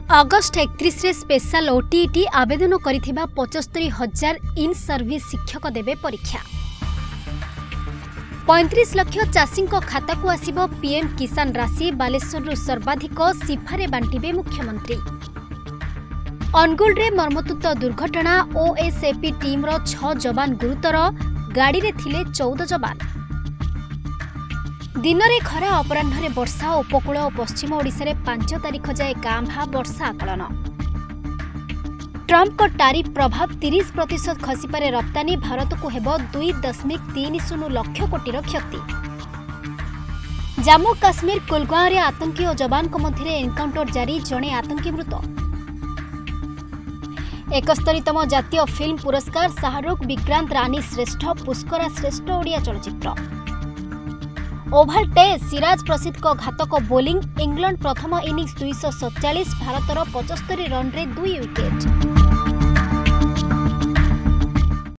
August 31 रे special OTET आवेदन करिथिबा 75,000 in service शिक्षक देबे परीक्षा। 35 लाख चाषी खाता को आसिबो पीएम किसान राशि। बालेश्वर सर्वाधिक सिफारे बांटिबे मुख्यमंत्री। अनुगुल रे मर्मतुत दुर्घटना। ओएसएपी टीम रो 6 जवान गुरुतर, गाड़ी रे थिले 14 जवान। दिन में खरा, अपराह्न वर्षा। उपकूल और पश्चिम ओडिशा रे 5 तारिख जाए कांभा वर्षा आकलन। ट्रंप को टारिफ प्रभाव 30% खसिपारे रप्तानी। भारत को हेबो 2.30 लाख कोटी क्षति। जम्मू काश्मीर कुलगांव रे आतंकी और जवान को मध्य एनकाउंटर जारी। जड़े आतंकी मृत। 71तम जातीय फिल्म पुरस्कार। शाहरुख, विक्रांत, रानी श्रेष्ठ, पुष्करा श्रेष्ठ ओडिया चलचित्र। ओभाल टेस्ट। सिराज प्रसिद्ध को घातक बोलिंग। इंग्लैंड प्रथम इनिंग्स 247, भारतर 75 रन रे 2 विकेट।